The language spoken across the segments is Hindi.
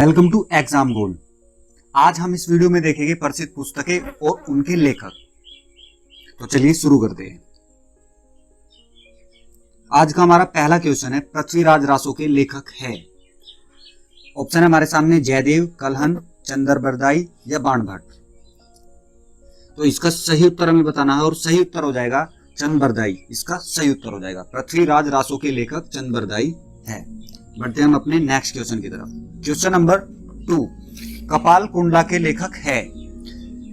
वेलकम टू एग्जाम गोल। आज हम इस वीडियो में देखेंगे प्रसिद्ध पुस्तकें और उनके लेखक। तो चलिए शुरू करते हैं। आज का हमारा पहला क्वेश्चन है, पृथ्वीराज रासो के लेखक है। ऑप्शन है हमारे सामने जयदेव, कलहन, चंद्रबरदाई या बाणभट्ट। तो इसका सही उत्तर हमें बताना है और सही उत्तर हो जाएगा चंद्रबरदाई। इसका सही उत्तर हो जाएगा पृथ्वीराज रासो के लेखक चंद्रबरदाई है। बढ़ते हैं हम अपने नेक्स्ट क्वेश्चन की तरफ। क्वेश्चन नंबर 2, कपाल कुंडला के लेखक है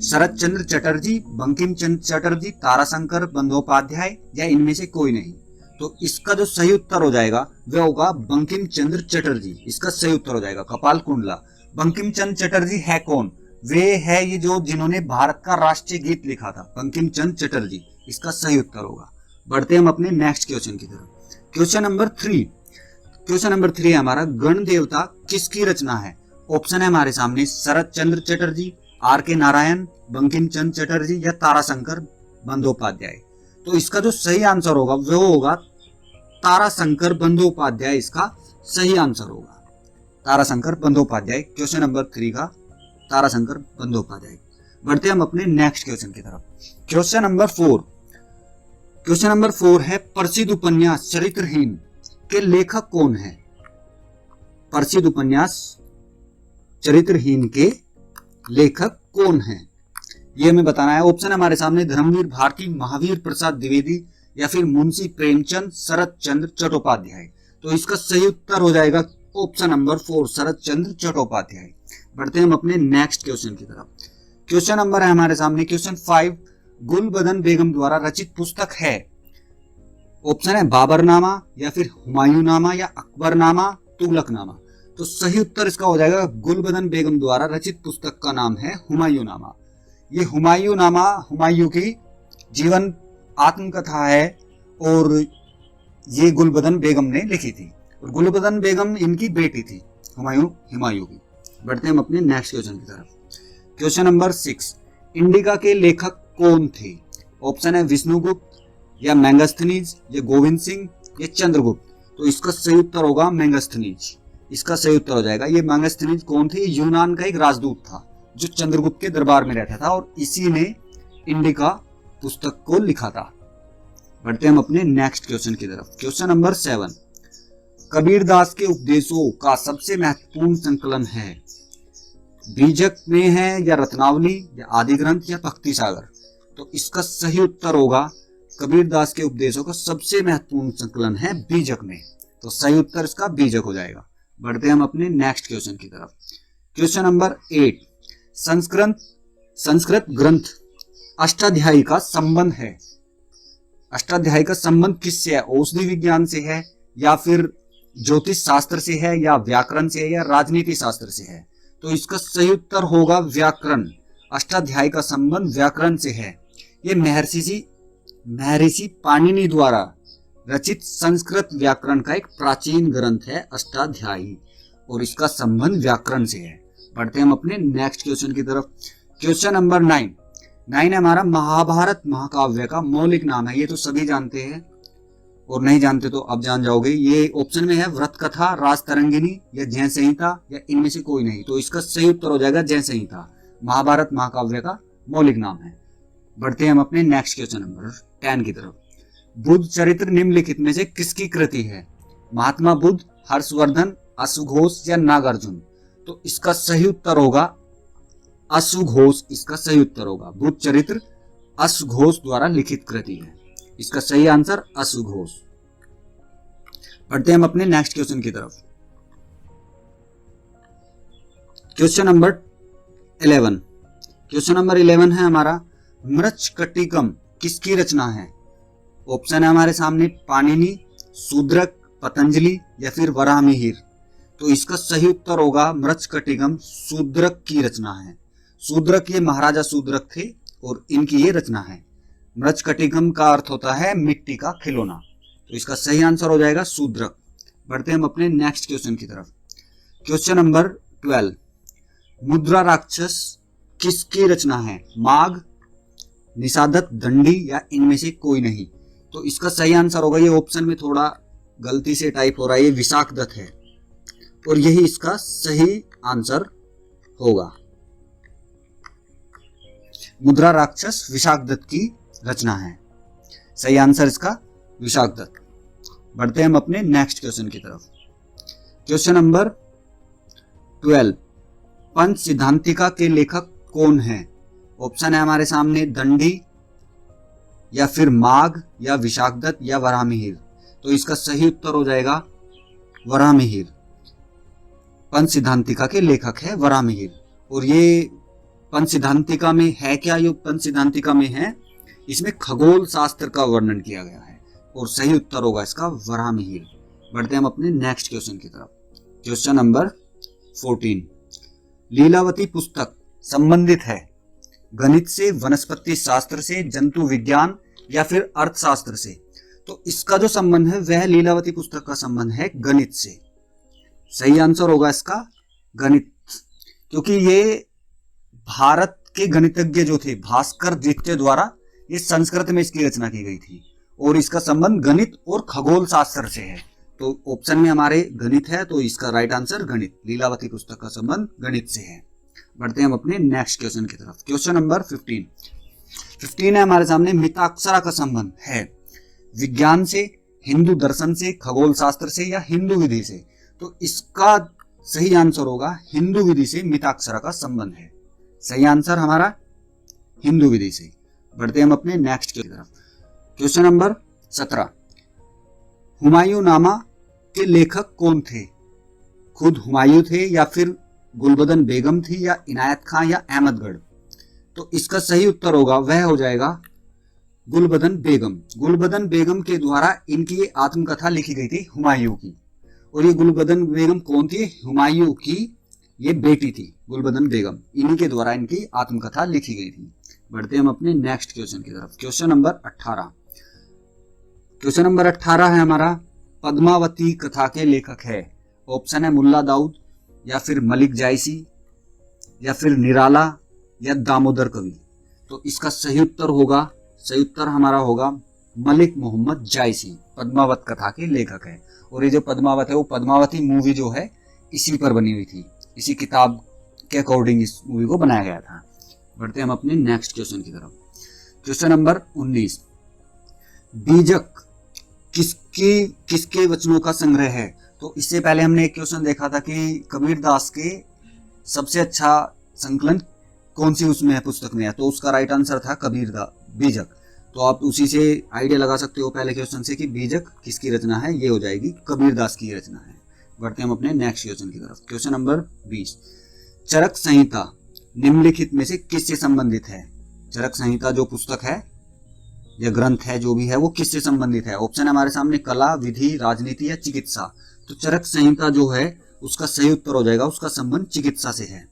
शरत चंद्र चटर्जी, बंकिम चंद्र चटर्जी, ताराशंकर बंदोपाध्याय या इनमें से कोई नहीं। तो इसका जो सही उत्तर हो जाएगा वह होगा बंकिम चंद्र चटर्जी। इसका सही उत्तर हो जाएगा कपाल कुंडला। बंकिम चंद्र चटर्जी है कौन? वे है ये जो जिन्होंने भारत का राष्ट्रीय गीत लिखा था, बंकिम चंद्र चटर्जी। इसका सही उत्तर होगा। बढ़ते हैं हम अपने नेक्स्ट क्वेश्चन की तरफ। क्वेश्चन नंबर 3 है हमारा, गण देवता किसकी रचना है? ऑप्शन है हमारे सामने शरत चंद्र चटर्जी, आर के नारायण, बंकिम चंद्र चटर्जी या ताराशंकर बंदोपाध्याय। तो इसका जो सही आंसर होगा वो होगा ताराशंकर बंदोपाध्याय। इसका सही आंसर होगा ताराशंकर बंदोपाध्याय। क्वेश्चन नंबर 3 का ताराशंकर बंदोपाध्याय। बढ़ते हम अपने नेक्स्ट क्वेश्चन की तरफ। क्वेश्चन नंबर 4 है, प्रसिद्ध उपन्यास चरित्रहीन के लेखक कौन है? प्रसिद्ध उपन्यास चरित्रहीन के लेखक कौन है, ये हमें बताना है। ऑप्शन हमारे सामने धर्मवीर भारती, महावीर प्रसाद द्विवेदी या फिर मुंशी प्रेमचंद, शरत चंद्र चट्टोपाध्याय। तो इसका सही उत्तर हो जाएगा ऑप्शन नंबर 4, शरत चंद्र चट्टोपाध्याय। बढ़ते हैं हम अपने नेक्स्ट क्वेश्चन की तरफ। क्वेश्चन नंबर है हमारे सामने क्वेश्चन 5, गुलबदन बेगम द्वारा रचित पुस्तक है। ऑप्शन है बाबरनामा या फिर हुमायूंनामा या अकबरनामा, तुगलकनामा। तो सही उत्तर इसका हो जाएगा गुलबदन बेगम द्वारा रचित पुस्तक का नाम है हुमायूंनामा। ये हुमायूंनामा हुमायूं की जीवन आत्मकथा है और ये गुलबदन बेगम ने लिखी थी। और गुलबदन बेगम इनकी बेटी थी हुमायूं की। बढ़ते हैं हम अपने नेक्स्ट क्वेश्चन की तरफ। क्वेश्चन नंबर 6, इंडिका के लेखक कौन थे? ऑप्शन है विष्णुगुप्त या मैगस्थनीज या गोविंद सिंह या चंद्रगुप्त। तो इसका सही उत्तर होगा मैगस्थनीज। इसका सही उत्तर हो जाएगा। ये मैगस्थनीज कौन थे? यूनान का एक राजदूत था जो चंद्रगुप्त के दरबार में रहता था और इसी ने इंडिका पुस्तक को लिखा था। बढ़ते हम अपने नेक्स्ट क्वेश्चन की तरफ। क्वेश्चन नंबर 7, कबीरदास के उपदेशों का सबसे महत्वपूर्ण संकलन है। बीजक में है या रत्नावली या आदि ग्रंथ या भक्ति सागर। तो इसका सही उत्तर होगा कबीरदास के उपदेशों का सबसे महत्वपूर्ण संकलन है बीजक में। तो सही उत्तर इसका बीजक हो जाएगा। बढ़ते हम अपने नेक्स्ट क्वेश्चन की तरफ। क्वेश्चन नंबर 8, संस्कृत ग्रंथ अष्टाध्यायी का संबंध है। अष्टाध्यायी का संबंध किससे है? औषधि विज्ञान से है या फिर ज्योतिष शास्त्र से है या व्याकरण से है या राजनीति शास्त्र से है। तो इसका सही उत्तर होगा व्याकरण। अष्टाध्यायी का संबंध व्याकरण से है। ये महर्षि पाणिनि द्वारा रचित संस्कृत व्याकरण का एक प्राचीन ग्रंथ है अष्टाध्यायी और इसका संबंध व्याकरण से है। बढ़ते हम अपने नेक्स्ट क्वेश्चन की तरफ। क्वेश्चन नंबर 9 है हमारा, महाभारत महाकाव्य का मौलिक नाम है। ये तो सभी जानते हैं और नहीं जानते तो अब जान जाओगे। ये ऑप्शन में है व्रत कथा, राजतरंगिणी या जय संहिता या इनमें से कोई नहीं। तो इसका सही उत्तर हो जाएगा जय संहिता। महाभारत महाकाव्य का मौलिक नाम है। बढ़ते हैं हम अपने नेक्स्ट क्वेश्चन नंबर 10 की तरफ। बुद्ध चरित्र निम्नलिखित में से किसकी कृति है? महात्मा बुद्ध, हर्षवर्धन, अश्वघोष या नागार्जुन। तो इसका सही उत्तर होगा अश्वघोष। इसका सही उत्तर होगा बुद्ध चरित्र अश्वघोष द्वारा लिखित कृति है। इसका सही आंसर अश्वघोष। बढ़ते हम अपने नेक्स्ट क्वेश्चन की तरफ। क्वेश्चन नंबर 11 है हमारा, मृच्छकटिकम किसकी रचना है? ऑप्शन है हमारे सामने पाणिनि, शूद्रक, पतंजलि या फिर वराहमिहिर। तो इसका सही उत्तर होगा मृच्छकटिकम शूद्रक की रचना है। शूद्रक ये महाराजा शूद्रक थे और इनकी ये रचना है। मृच्छकटिकम का अर्थ होता है मिट्टी का खिलौना। तो इसका सही आंसर हो जाएगा शूद्रक। बढ़ते हम अपने नेक्स्ट क्वेश्चन की तरफ। क्वेश्चन नंबर 12, मुद्रा राक्षस किसकी रचना है? माघ, निषादत, दंडी या इनमें से कोई नहीं। तो इसका सही आंसर होगा, ये ऑप्शन में थोड़ा गलती से टाइप हो रहा है, ये विशाखदत्त है और यही इसका सही आंसर होगा। मुद्रा राक्षस विशाखदत्त की रचना है। सही आंसर इसका विशाखदत्त। बढ़ते हैं हम अपने नेक्स्ट क्वेश्चन की तरफ। क्वेश्चन नंबर 12, पंच सिद्धांतिका के लेखक कौन है? ऑप्शन है हमारे सामने दंडी या फिर माघ या विशाखदत्त या वराहमिहिर। तो इसका सही उत्तर हो जाएगा वराहमिहिर। पंच सिद्धांतिका के लेखक है वराहमिहिर। और ये पंच सिद्धांतिका में है क्या? ये पंच सिद्धांतिका में है, इसमें खगोल शास्त्र का वर्णन किया गया है और सही उत्तर होगा इसका वराहमिहिर। बढ़ते हैं हम अपने नेक्स्ट क्वेश्चन की तरफ। क्वेश्चन नंबर 14, लीलावती पुस्तक संबंधित है गणित से, वनस्पति शास्त्र से, जंतु विज्ञान या फिर अर्थशास्त्र से? तो इसका जो संबंध है वह लीलावती पुस्तक का संबंध है गणित से। सही आंसर होगा इसका गणित, क्योंकि ये भारत के गणितज्ञ जो थे भास्कर द्वितीय द्वारा ये संस्कृत में इसकी रचना की गई थी और इसका संबंध गणित और खगोल शास्त्र से है। तो ऑप्शन में हमारे गणित है, तो इसका राइट आंसर गणित। लीलावती पुस्तक का संबंध गणित से है। बढ़ते हैं हम अपने नेक्स्ट क्वेश्चन की तरफ। क्वेश्चन नंबर 15 है हमारे सामने, मिताक्षरा का संबंध है विज्ञान से, हिंदू दर्शन से, खगोल शास्त्र से या हिंदू विधि से? तो इसका सही आंसर होगा हिंदू विधि से मिताक्षरा का संबंध है। सही आंसर हमारा हिंदू विधि से। बढ़ते हैं हम अपने नेक्स्ट की तरफ। क्वेश्चन नंबर 17, हुमायूंनामा के लेखक कौन थे? खुद हुमायूं थे या फिर गुलबदन बेगम थी या इनायत खां या अहमदगढ़? तो इसका सही उत्तर होगा वह हो जाएगा गुलबदन बेगम। गुलबदन बेगम के द्वारा इनकी ये आत्मकथा लिखी गई थी हुमायूं की। और ये गुलबदन बेगम कौन थी? हुमायूं की ये बेटी थी गुलबदन बेगम। इन्हीं के द्वारा इनकी आत्मकथा लिखी गई थी। बढ़ते हम अपने नेक्स्ट क्वेश्चन की तरफ। Question number 18। क्वेश्चन नंबर 18 है हमारा, पद्मावती कथा के लेखक है। ऑप्शन है मुल्ला दाऊद या फिर मलिक जायसी या फिर निराला या दामोदर कवि। तो इसका सही उत्तर होगा, सही उत्तर हमारा होगा मलिक मोहम्मद जायसी पद्मावत कथा के लेखक है। और ये जो पद्मावत है वो पद्मावती मूवी जो है इसी पर बनी हुई थी, इसी किताब के अकॉर्डिंग इस मूवी को बनाया गया था। बढ़ते हम अपने नेक्स्ट क्वेश्चन की तरफ। क्वेश्चन नंबर 19, बीजक किसके वचनों का संग्रह है? तो इससे पहले हमने एक क्वेश्चन देखा था कि कबीर दास के सबसे अच्छा संकलन कौन सी उसमें है, पुस्तक में है। तो उसका राइट आंसर था कबीर बीजक। तो आप उसी से आइडिया लगा सकते हो पहले क्वेश्चन से कि बीजक किसकी रचना है, ये हो जाएगी कबीर दास की रचना है। बढ़ते हम अपने नेक्स्ट क्वेश्चन की तरफ। क्वेश्चन नंबर 20, चरक संहिता निम्नलिखित में से किससे संबंधित है? चरक संहिता जो पुस्तक है या ग्रंथ है जो भी है वो किससे संबंधित है? ऑप्शन है हमारे सामने कला, विधि, राजनीति या चिकित्सा। तो चरक संहिता जो है उसका सही उत्तर हो जाएगा उसका संबंध चिकित्सा से है।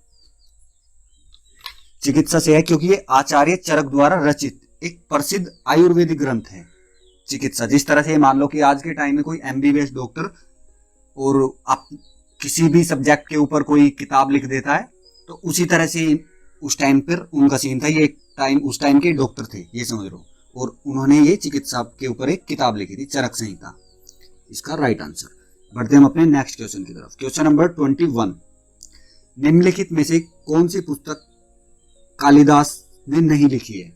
चिकित्सा से है क्योंकि ये आचार्य चरक द्वारा रचित एक प्रसिद्ध आयुर्वेदिक ग्रंथ है चिकित्सा। जिस तरह से मान लो कि आज के टाइम में कोई MBBS डॉक्टर और आप किसी भी सब्जेक्ट के ऊपर कोई किताब लिख देता है, तो उसी तरह से उस टाइम पर उनका सीन था। ये उस टाइम के डॉक्टर थे, ये समझ लो, और उन्होंने ये चिकित्सा के ऊपर एक किताब लिखी थी, चरक संहिता, इसका राइट आंसर। बढ़ते हम अपने नेक्स्ट क्वेश्चन की तरफ। क्वेश्चन नंबर 21, निम्नलिखित में से कौन सी पुस्तक कालिदास ने नहीं लिखी है?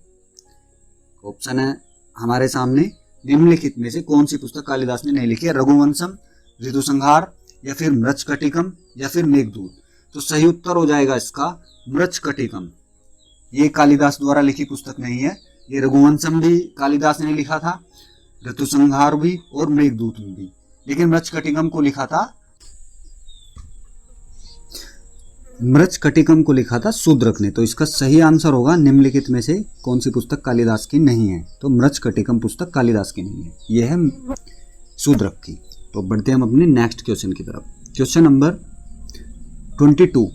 ऑप्शन है हमारे सामने, निम्नलिखित में से कौन सी पुस्तक कालिदास ने नहीं लिखी है? रघुवंशम, ऋतुसंहार या फिर मृच्छकटिकम या फिर मेघदूत। तो सही उत्तर हो जाएगा इसका मृच्छकटिकम। ये कालिदास द्वारा लिखी पुस्तक नहीं है। ये रघुवंशम भी कालिदास ने लिखा था, ऋतुसंहार भी और मेघदूत भी, लेकिन मृच्छकटिकम को लिखा था शूद्रक ने। तो इसका सही आंसर होगा निम्नलिखित में से कौन सी पुस्तक कालिदास की नहीं है? तो मृच्छकटिकम पुस्तक कालिदास की नहीं है, यह है शूद्रक की। तो बढ़ते हम अपने नेक्स्ट क्वेश्चन की तरफ। क्वेश्चन नंबर 22,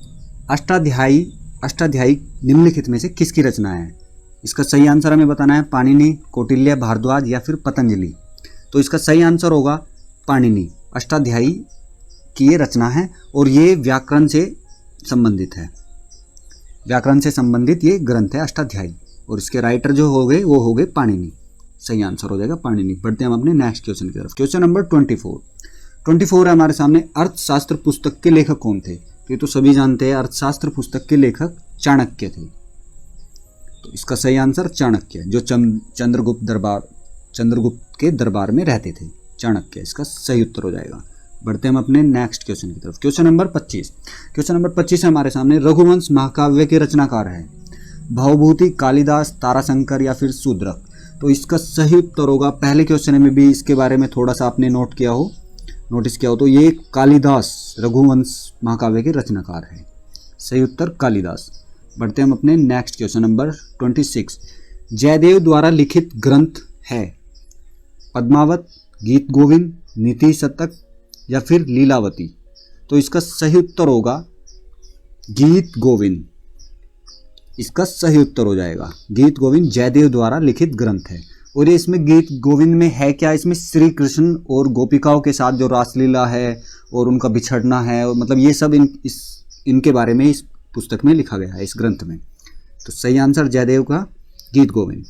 अष्टाध्यायी निम्नलिखित में से किसकी रचना है? इसका सही आंसर हमें बताना है पाणिनि, कौटिल्य, भारद्वाज या फिर पतंजलि। तो इसका सही आंसर होगा पाणिनि। अष्टाध्यायी की ये रचना है और ये व्याकरण से संबंधित है, व्याकरण से संबंधित ये ग्रंथ है अष्टाध्यायी। और इसके राइटर जो हो गए वो हो गए पाणिनि। सही आंसर हो जाएगा पाणिनि। बढ़ते हैं हम अपने नेक्स्ट क्वेश्चन की तरफ। क्वेश्चन नंबर 24 है हमारे सामने, अर्थशास्त्र पुस्तक के लेखक कौन थे? तो ये तो सभी जानते हैं, अर्थशास्त्र पुस्तक के लेखक चाणक्य थे। तो इसका सही आंसर चाणक्य, जो चंद्रगुप्त के दरबार में रहते थे, चाणक्य इसका सही उत्तर हो जाएगा। बढ़ते हम अपने नेक्स्ट क्वेश्चन की तरफ। Question number 25। क्वेश्चन नंबर 25 हमारे सामने, रघुवंश महाकाव्य के रचनाकार है भवभूति, कालिदास, ताराशंकर या फिर शूद्रक। तो इसका सही उत्तर होगा, पहले क्वेश्चन में भी इसके बारे में थोड़ा सा आपने नोटिस किया हो तो ये कालिदास रघुवंश महाकाव्य के रचनाकार है। सही उत्तर कालिदास। बढ़ते हम अपने नेक्स्ट क्वेश्चन नंबर 26। जयदेव द्वारा लिखित ग्रंथ है पद्मावत, गीत गोविंद, नीति शतक या फिर लीलावती। तो इसका सही उत्तर होगा गीत गोविंद, इसका सही उत्तर हो जाएगा गीत गोविंद जयदेव द्वारा लिखित ग्रंथ है। और ये इसमें गीत गोविंद में है क्या, इसमें श्री कृष्ण और गोपिकाओं के साथ जो रासलीला है और उनका बिछड़ना है, और मतलब ये सब इनके बारे में इस पुस्तक में लिखा गया है, इस ग्रंथ में। तो सही आंसर जयदेव का गीत गोविंद,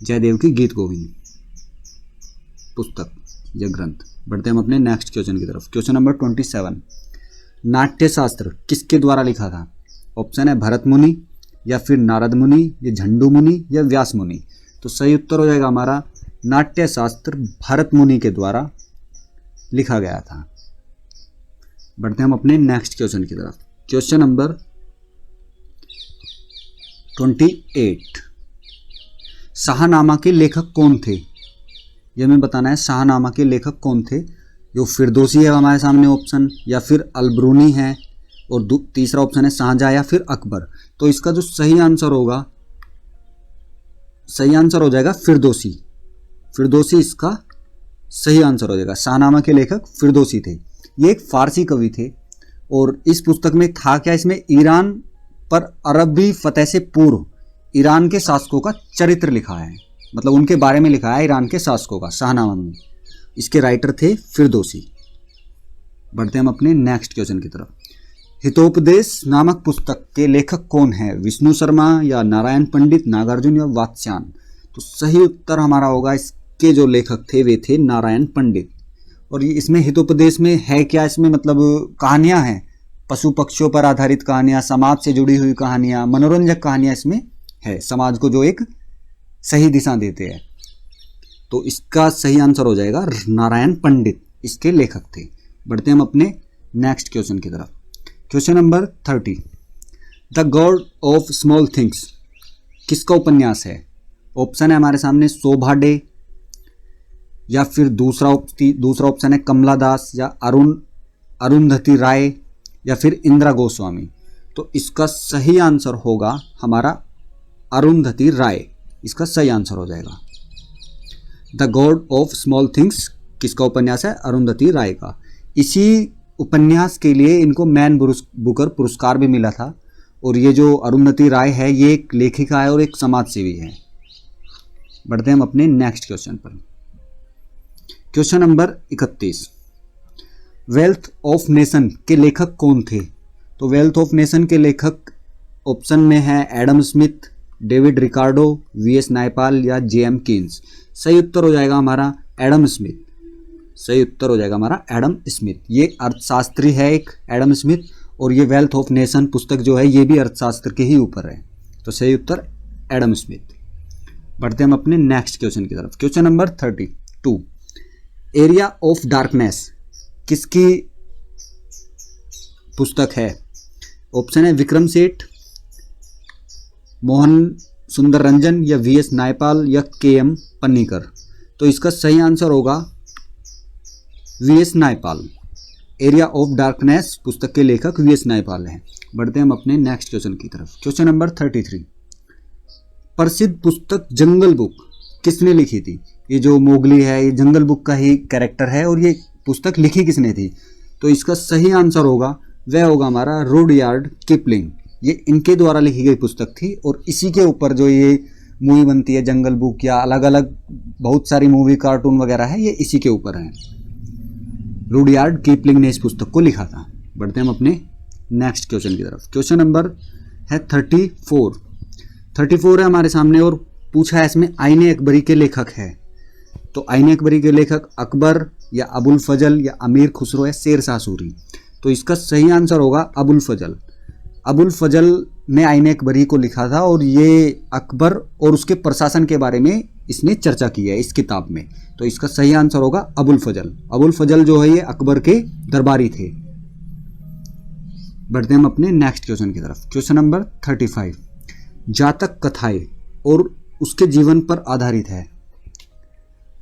जयदेव की गीत गोविंद पुस्तक या ग्रंथ। बढ़ते हम अपने नेक्स्ट क्वेश्चन की तरफ। Question number 27। नाट्यशास्त्र किसके द्वारा लिखा था? ऑप्शन है भरत मुनि या फिर नारद मुनि या झंडू मुनि या व्यास मुनि। तो सही उत्तर हो जाएगा हमारा नाट्यशास्त्र भरत मुनि के द्वारा लिखा गया था। बढ़ते हम अपने नेक्स्ट क्वेश्चन की तरफ। Question number 28। शाहनामा के लेखक कौन थे? यह हमें बताना है, शाहनामा के लेखक कौन थे। जो फिरदौसी है हमारे सामने ऑप्शन, या फिर अलबरूनी है, और तीसरा ऑप्शन है शाहजहां या फिर अकबर। तो इसका जो सही आंसर होगा, सही आंसर हो जाएगा फिरदौसी। फिरदौसी इसका सही आंसर हो जाएगा। शाहनामा के लेखक फिरदौसी थे। ये एक फारसी कवि थे और इस पुस्तक में था क्या, इसमें ईरान पर अरबी फतह से पूर्व ईरान के शासकों का चरित्र लिखा है, मतलब उनके बारे में लिखा है ईरान के शासकों का, शाहनामा में। इसके राइटर थे फिरदौसी। बढ़ते हम अपने नेक्स्ट क्वेश्चन की तरफ। हितोपदेश नामक पुस्तक के लेखक कौन है? विष्णु शर्मा या नारायण पंडित, नागार्जुन या वात्स्यायन। तो सही उत्तर हमारा होगा, इसके जो लेखक थे वे थे नारायण पंडित। और ये इसमें हितोपदेश में है क्या, इसमें मतलब कहानियां हैं, पशु पक्षियों पर आधारित कहानियां, समाज से जुड़ी हुई कहानियां, मनोरंजक कहानियां इसमें है, समाज को जो एक सही दिशा देते हैं। तो इसका सही आंसर हो जाएगा नारायण पंडित, इसके लेखक थे। बढ़ते हम अपने नेक्स्ट क्वेश्चन की तरफ। Question number 30। The God of small things किसका उपन्यास है? ऑप्शन है हमारे सामने शोभा डे, या फिर दूसरा ऑप्शन है कमला दास या अरुंधति राय या फिर इंदिरा गोस्वामी। तो इसका सही आंसर होगा हमारा अरुंधति राय, इसका सही आंसर हो जाएगा। The God of small things किसका उपन्यास है? अरुंधति राय का। इसी उपन्यास के लिए इनको मैन बुकर पुरस्कार भी मिला था। और ये जो अरुंधति राय है ये एक लेखिका है और एक समाज सेवी है। बढ़ते हम अपने नेक्स्ट क्वेश्चन पर। Question number 31। Wealth of nation के लेखक कौन थे? तो वेल्थ ऑफ नेशन के लेखक ऑप्शन में है Adam Smith, David Ricardo, VS Naipaul या जेएम कीन्स। सही उत्तर हो जाएगा हमारा एडम स्मिथ। सही उत्तर हो जाएगा हमारा एडम स्मिथ। ये अर्थशास्त्री है एक एडम स्मिथ, और ये वेल्थ ऑफ नेशन पुस्तक जो है ये भी अर्थशास्त्र के ही ऊपर है। तो सही उत्तर एडम स्मिथ। बढ़ते हम अपने नेक्स्ट क्वेश्चन की तरफ। Question number 32। Area of darkness किसकी पुस्तक है? ऑप्शन है विक्रम सेठ, मोहन सुंदर रंजन या वीएस नायपाल या केएम पन्नीकर। तो इसका सही आंसर होगा VS Naipaul. Area of Darkness पुस्तक के लेखक वीएस नायपाल हैं। बढ़ते हम अपने नेक्स्ट क्वेश्चन की तरफ। Question number 33। प्रसिद्ध पुस्तक जंगल बुक किसने लिखी थी? ये जो मोगली है ये जंगल बुक का ही कैरेक्टर है, और ये पुस्तक लिखी किसने थी? तो इसका सही आंसर होगा, वह होगा हमारा रुडयार्ड किपलिंग। ये इनके द्वारा लिखी गई पुस्तक थी, और इसी के ऊपर जो ये मूवी बनती है जंगल बुक या अलग अलग बहुत सारी मूवी कार्टून वगैरह है, ये इसी के ऊपर है। रुडयार्ड किपलिंग ने इस पुस्तक को लिखा था। बढ़ते हम अपने नेक्स्ट क्वेश्चन की तरफ। क्वेश्चन नंबर है 34। 34 है हमारे सामने, और पूछा है इसमें आईने अकबरी के लेखक है। तो आईने अकबरी के लेखक अकबर या अबुल फजल या अमीर खुसरो या शेर शाह सूरी। तो इसका सही आंसर होगा अबुल फजल। अबुल फजल ने आईन अकबरी को लिखा था और ये अकबर और उसके प्रशासन के बारे में इसने चर्चा की है इस किताब में। तो इसका सही आंसर होगा अबुल फजल। अबुल फजल जो है ये अकबर के दरबारी थे। बढ़ते हम अपने नेक्स्ट क्वेश्चन की तरफ। क्वेश्चन नंबर 35, जातक कथाएं और उसके जीवन पर आधारित है।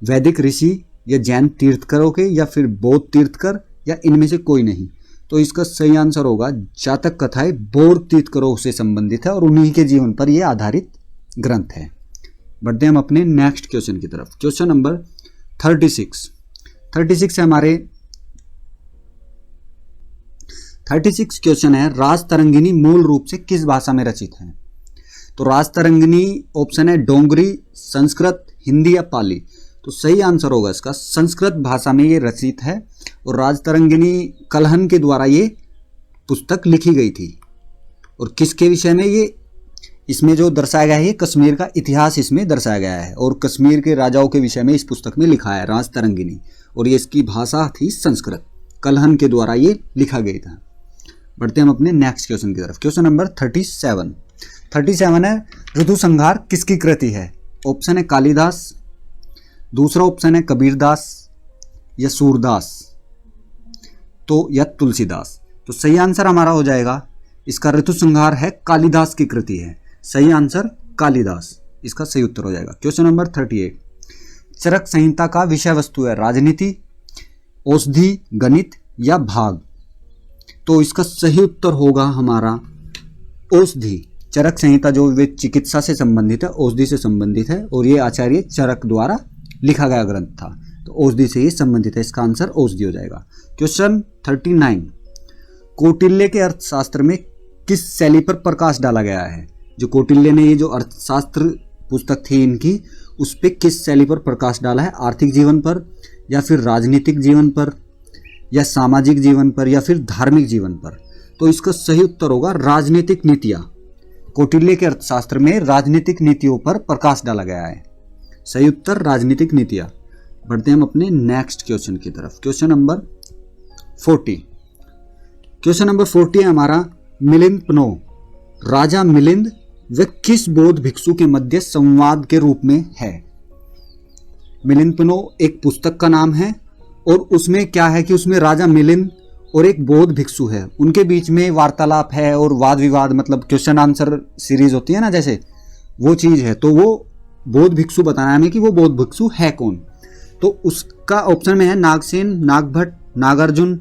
वैदिक ऋषि या जैन तीर्थकरों के या फिर बौद्ध तीर्थकर या इनमें से कोई नहीं। तो इसका सही आंसर होगा जातक कथाएं बौद्ध तीर्थकरों से संबंधित है और उन्हीं के जीवन पर यह आधारित ग्रंथ है। बढ़ते हम अपने नेक्स्ट क्वेश्चन की तरफ। क्वेश्चन नंबर 36 है हमारे 36 क्वेश्चन है, राजतरंगिणी मूल रूप से किस भाषा में रचित है। तो राजतरंगिणी ऑप्शन है डोंगरी, संस्कृत, हिंदी या पाली। तो सही आंसर होगा इसका संस्कृत भाषा में ये रचित है और राजतरंगिणी कलहन के द्वारा ये पुस्तक लिखी गई थी। और किसके विषय में ये इसमें जो दर्शाया गया है, ये कश्मीर का इतिहास इसमें दर्शाया गया है और कश्मीर के राजाओं के विषय में इस पुस्तक में लिखा है राजतरंगिणी। और ये इसकी भाषा थी संस्कृत, कलहन के द्वारा ये लिखा गया था। बढ़ते हम अपने नेक्स्ट क्वेश्चन की तरफ। क्वेश्चन नंबर 37 है, ऋतु संहार किसकी कृति है। ऑप्शन है कालिदास, दूसरा ऑप्शन है कबीरदास या सूरदास तो या तुलसीदास। तो सही आंसर हमारा हो जाएगा इसका ऋतु संहार है कालिदास की कृति है। सही आंसर कालिदास, इसका सही उत्तर हो जाएगा। क्वेश्चन नंबर 38, चरक संहिता का विषय वस्तु है राजनीति, औषधि, गणित या भाग। तो इसका सही उत्तर होगा हमारा औषधि। चरक संहिता जो वे चिकित्सा से संबंधित है, औषधि से संबंधित है और ये आचार्य चरक द्वारा लिखा गया ग्रंथ था। तो औषधि से ये संबंधित है, इसका आंसर औषधि हो जाएगा। क्वेश्चन 39, कौटिल्य के अर्थशास्त्र में किस शैली पर प्रकाश डाला गया है। जो कौटिल्य ने ये जो अर्थशास्त्र पुस्तक थी इनकी, उस पर किस शैली पर प्रकाश डाला है। आर्थिक जीवन पर या फिर राजनीतिक जीवन पर या सामाजिक जीवन पर या फिर धार्मिक जीवन पर। तो इसका सही उत्तर होगा राजनीतिक नीतियां। कौटिल्य के अर्थशास्त्र में राजनीतिक नीतियों पर प्रकाश डाला गया है। सही उत्तर राजनीतिक नीतियां। बढ़ते हम अपने नेक्स्ट क्वेश्चन की तरफ। क्वेश्चन नंबर 40 है हमारा, मिलिंद पनो, राजा मिलिंद व किस बौद्ध भिक्षु के मध्य संवाद के रूप में है। मिलिंद पनो एक पुस्तक का नाम है और उसमें क्या है कि उसमें राजा मिलिंद और एक बौद्ध भिक्षु है, उनके बीच में वार्तालाप है और वाद विवाद, मतलब क्वेश्चन आंसर सीरीज होती है ना जैसे, वो चीज है। तो वो बौद्ध भिक्षु बताना है हमें कि वो बौद्ध भिक्षु है कौन। तो उसका ऑप्शन में है नागसेन, नागभट्ट, नागार्जुन।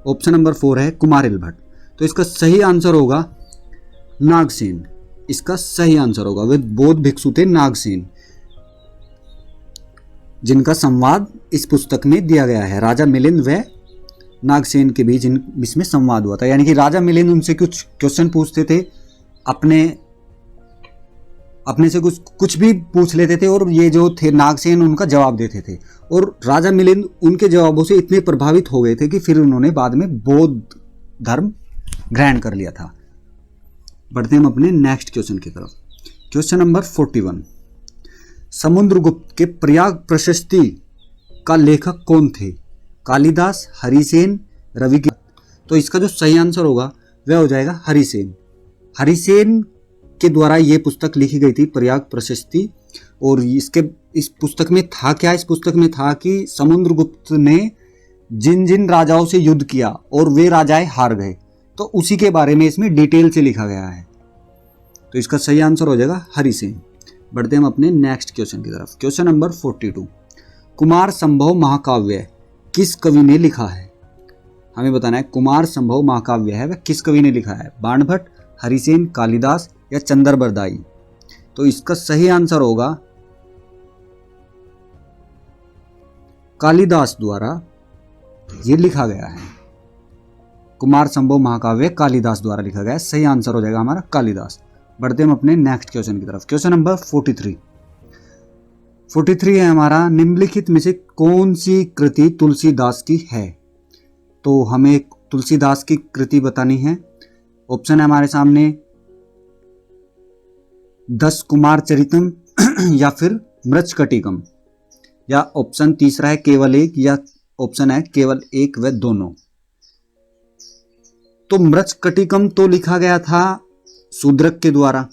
ऑप्शन नंबर 4 है कुमारिल भट्ट। तो इसका सही आंसर होगा नागसेन। इसका सही आंसर होगा, वे बौद्ध भिक्षु थे नागसेन, जिनका संवाद इस पुस्तक में दिया गया है। राजा मिलिंद व नागसेन के बीच इसमें संवाद हुआ था। यानी कि राजा मिलिंद उनसे कुछ क्वेश्चन पूछते थे, अपने से कुछ भी पूछ लेते थे और ये जो थे नागसेन उनका जवाब देते थे। और राजा मिलिंद उनके जवाबों से इतने प्रभावित हो गए थे कि फिर उन्होंने बाद में बौद्ध धर्म ग्रहण कर लिया था। बढ़ते हम अपने नेक्स्ट क्वेश्चन की तरफ। क्वेश्चन नंबर 41, समुद्रगुप्त के प्रयाग प्रशस्ति का लेखक कौन थे। कालिदास, हरिसेन, रवि। तो इसका जो सही आंसर होगा वह हो जाएगा हरिसेन। हरिसेन के द्वारा ये पुस्तक लिखी गई थी प्रयाग प्रशस्ति। और इस पुस्तक में था क्या, इस पुस्तक में था कि समुद्रगुप्त ने जिन जिन राजाओं से युद्ध किया और वे राजाएं हार गए, तो उसी के बारे में इसमें डिटेल से लिखा गया है। तो इसका सही आंसर हो जाएगा हरिसेन। बढ़ते हम अपने नेक्स्ट क्वेश्चन की तरफ। क्वेश्चन नंबर 42, कुमार संभव महाकाव्य किस कवि ने लिखा है। हमें बताना है कुमार संभव महाकाव्य है वह किस कवि ने लिखा है। बाणभट्ट, हरिसेन, कालिदास या चंद्रबरदाई। तो इसका सही आंसर होगा कालिदास द्वारा ये लिखा गया है। कुमार संभव महाकाव्य कालिदास द्वारा लिखा गया है। सही आंसर हो जाएगा हमारा कालिदास। बढ़ते हम अपने नेक्स्ट क्वेश्चन की तरफ। क्वेश्चन नंबर 43 है हमारा, निम्नलिखित में से कौन सी कृति तुलसीदास की है। तो हमें तुलसीदास की कृति बतानी है। ऑप्शन है हमारे सामने 10 कुमार चरितम या फिर मृच्छकटिकम, या ऑप्शन तीसरा है केवल एक, या ऑप्शन है केवल एक व दोनों। तो मृच्छकटिकम तो लिखा गया था शूद्रक के द्वारा,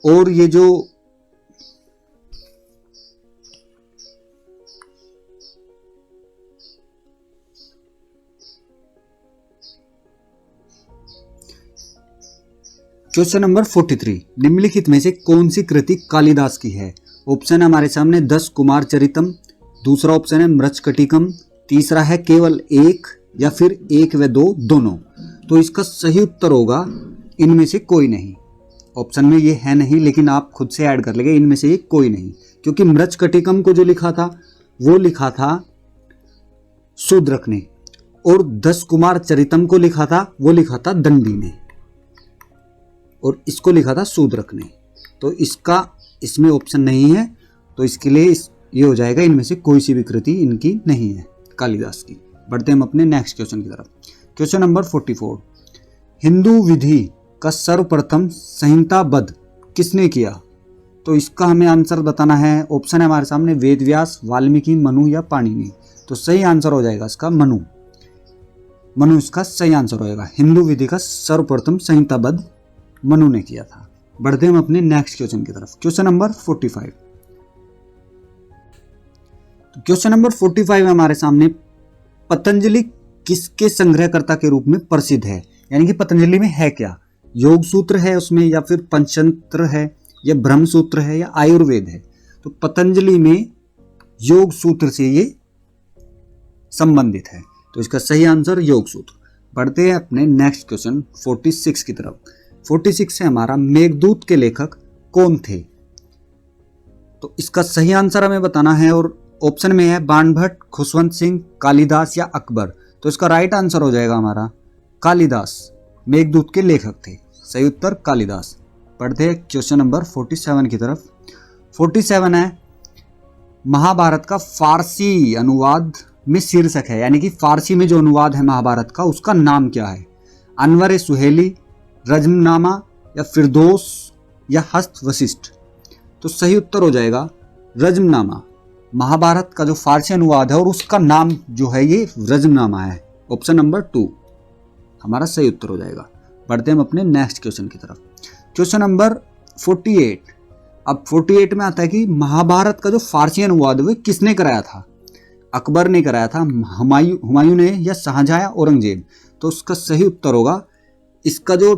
और ये जो क्वेश्चन नंबर 43, निम्नलिखित में से कौन सी कृति कालिदास की है? ऑप्शन है हमारे सामने 10 कुमार चरितम, दूसरा ऑप्शन है मृच्छकटिकम, तीसरा है केवल एक, या फिर एक व दो दोनों। तो इसका सही उत्तर होगा इनमें से कोई नहीं। ऑप्शन में ये है नहीं, लेकिन आप खुद से ऐड कर लेंगे इनमें से ये कोई नहीं, क्योंकि मृच्छकटिकम को जो लिखा था वो लिखा था शूद्रक ने, और 10 कुमार चरितम को लिखा था वो लिखा था दंडी ने, और इसको लिखा था शूद्रक ने। तो इसका इसमें ऑप्शन नहीं है, तो इसके लिए ये हो जाएगा इनमें से कोई सी भी कृति इनकी नहीं है कालिदास की। बढ़ते हम अपने नेक्स्ट क्वेश्चन की तरफ। क्वेश्चन नंबर 44, हिंदू विधि का सर्वप्रथम संहिताबद्ध किसने किया? तो इसका हमें आंसर बताना है। ऑप्शन है हमारे सामने वेद व्यास, वाल्मीकि, मनु या पाणिनि। तो सही आंसर हो जाएगा इसका मनु। मनु इसका सही आंसर होएगा। हिंदू विधि का सर्वप्रथम संहिताबद्ध मनु ने किया था। बढ़ते हम अपने नेक्स्ट क्वेश्चन की तरफ। Question number 45। क्वेश्चन नंबर 45 हमारे सामने, पतंजलि किसके संग्रहकर्ता के रूप में प्रसिद्ध है? यानी कि पतंजलि में है क्या? योग सूत्र है उसमें, या फिर पंचतंत्र है, या ब्रह्म सूत्र है, या आयुर्वेद है? तो पतंजलि में योग सूत्र से ये संबंधित है, तो इसका सही आंसर योग सूत्र। बढ़ते हैं अपने नेक्स्ट क्वेश्चन 46 की तरफ। 46 है हमारा, मेघदूत के लेखक कौन थे? तो इसका सही आंसर हमें बताना है, और ऑप्शन में है बाणभट्ट, खुशवंत सिंह, कालिदास या अकबर। तो इसका राइट आंसर हो जाएगा हमारा कालिदास, मेघदूत के लेखक थे। सही उत्तर कालिदास। पढ़ते हैं क्वेश्चन नंबर 47 की तरफ। 47 है, महाभारत का फारसी अनुवाद में शीर्षक है, यानी कि फारसी में जो अनुवाद है महाभारत का उसका नाम क्या है? अनवर सुहेली, रजमनामा, या फिरदौस, या हस्त वशिष्ठ। तो सही उत्तर हो जाएगा रजमनामा। महाभारत का जो फारसी अनुवाद है और उसका नाम जो है ये रजमनामा है। ऑप्शन नंबर 2 हमारा सही उत्तर हो जाएगा। बढ़ते हम अपने नेक्स्ट क्वेश्चन की तरफ। Question number 48। अब 48 में आता है कि महाभारत का जो फारसी अनुवाद है किसने कराया था? अकबर ने कराया था, हुमायूं ने, या शाहजहां या औरंगजेब? तो उसका सही उत्तर होगा, इसका जो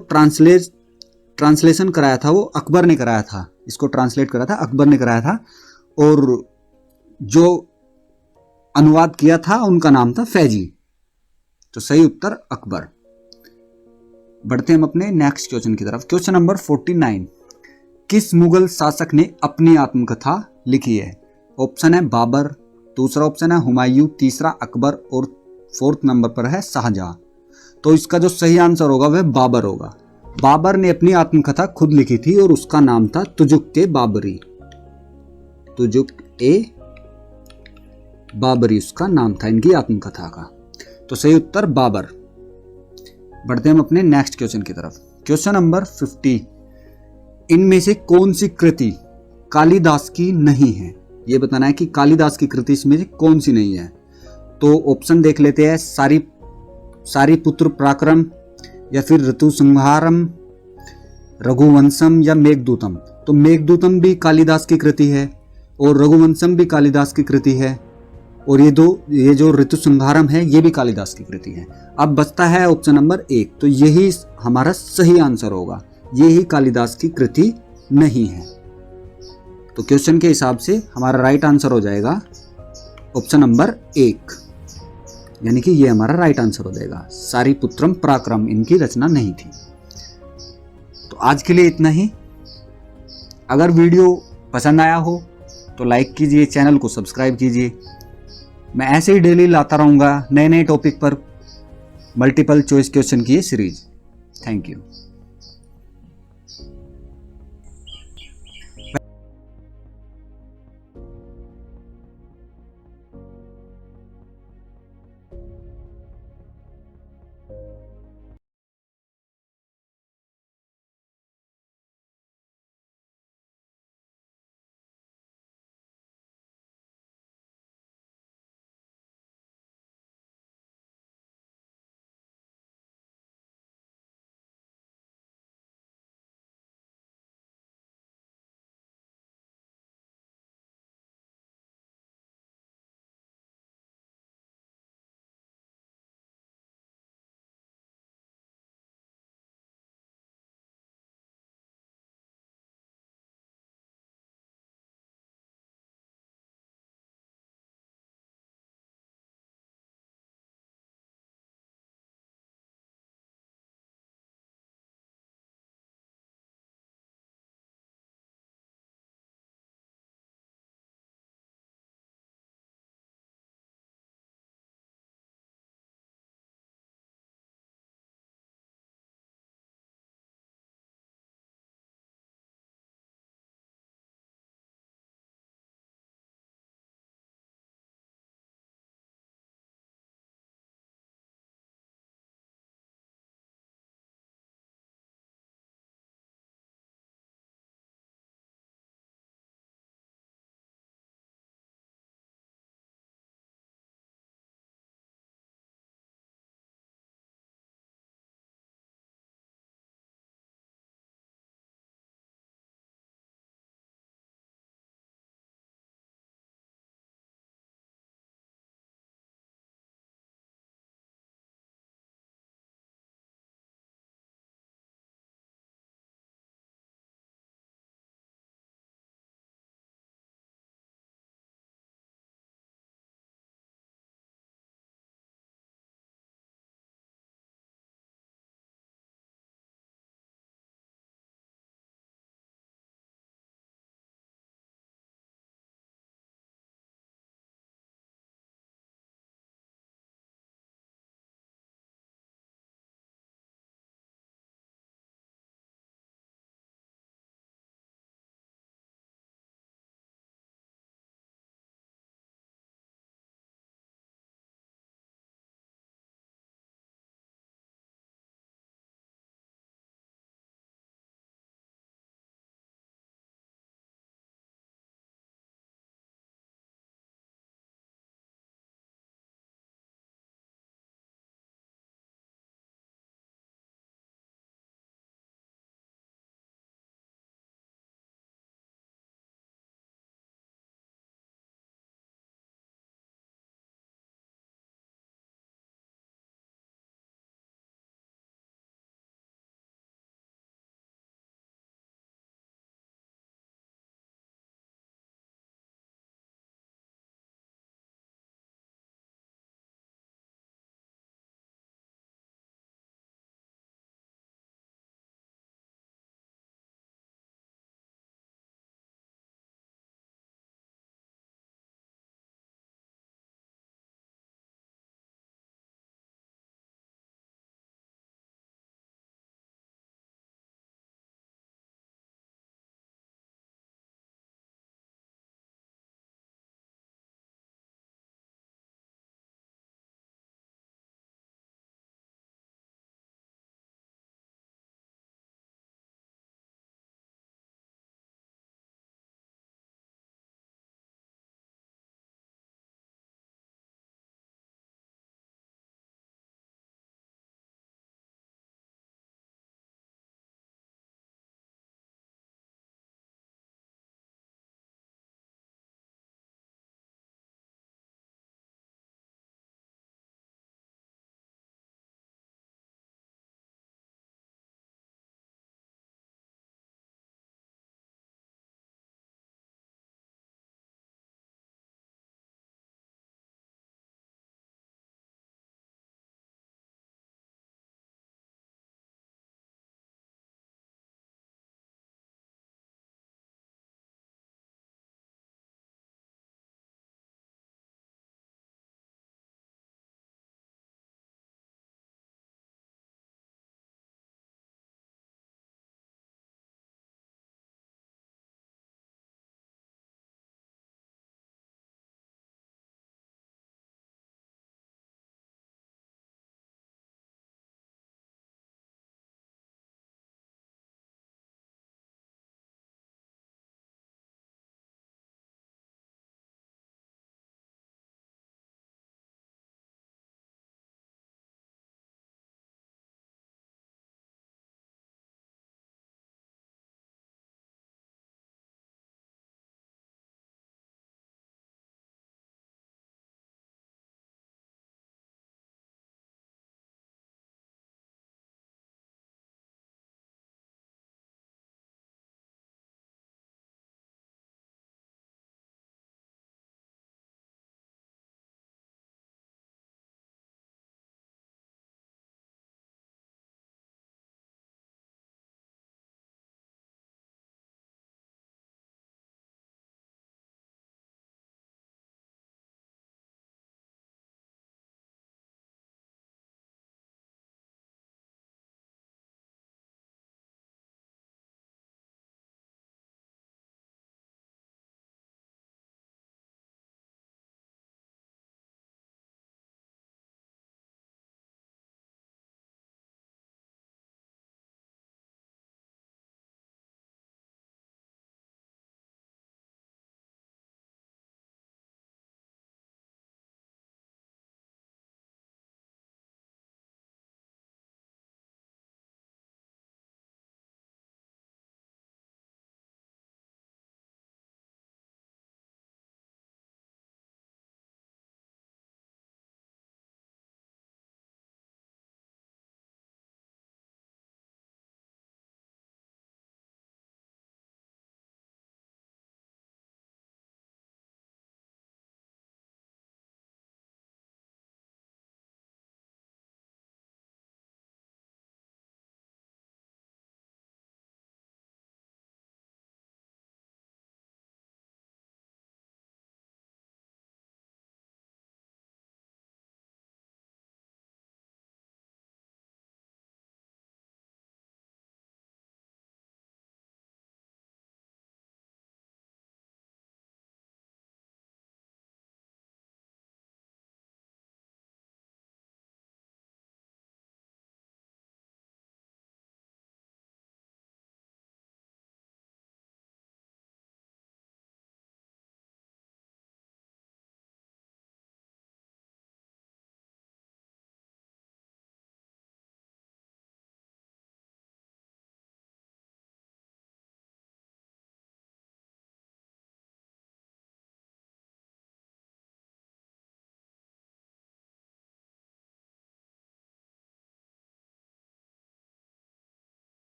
ट्रांसलेशन कराया था वो अकबर ने कराया था। इसको ट्रांसलेट करा था अकबर ने कराया था, और जो अनुवाद किया था उनका नाम था फैजी। तो सही उत्तर अकबर। बढ़ते हम अपने नेक्स्ट क्वेश्चन की तरफ। क्वेश्चन नंबर 49, किस मुगल शासक ने अपनी आत्मकथा लिखी है? ऑप्शन है बाबर, दूसरा ऑप्शन है हुमायूं, तीसरा अकबर, और फोर्थ नंबर पर है शाहजहां। तो इसका जो सही आंसर होगा वह बाबर होगा। बाबर ने अपनी आत्मकथा खुद लिखी थी और उसका नाम था तुजुक ए बाबरी। तुजुक ए बाबरी उसका नाम था इनकी आत्मकथा का। तो सही उत्तर बाबर। बढ़ते हम अपने नेक्स्ट क्वेश्चन की तरफ। क्वेश्चन नंबर 50, इनमें से कौन सी कृति कालिदास की नहीं है? यह बताना है कि कालिदास की कृति इसमें से कौन सी नहीं है। तो ऑप्शन देख लेते हैं, सारीपुत्र पराक्रम, या फिर ऋतुसंहारम, रघुवंशम, या मेघदूतम। तो मेघदूतम भी कालिदास की कृति है, और रघुवंशम भी कालिदास की कृति है, और ये जो ऋतुसंहारम है ये भी कालिदास की कृति है। अब बचता है ऑप्शन नंबर 1, तो यही हमारा सही आंसर होगा। यही कालिदास की कृति नहीं है। तो क्वेश्चन के हिसाब से हमारा राइट आंसर हो जाएगा ऑप्शन नंबर 1, यानी कि ये हमारा राइट आंसर हो जाएगा। सारीपुत्रम पराक्रम इनकी रचना नहीं थी। तो आज के लिए इतना ही। अगर वीडियो पसंद आया हो तो लाइक कीजिए, चैनल को सब्सक्राइब कीजिए। मैं ऐसे ही डेली लाता रहूँगा नए नए टॉपिक पर मल्टीपल चॉइस क्वेश्चन की ये सीरीज। Thank you.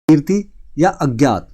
कीर्ति या अज्ञात?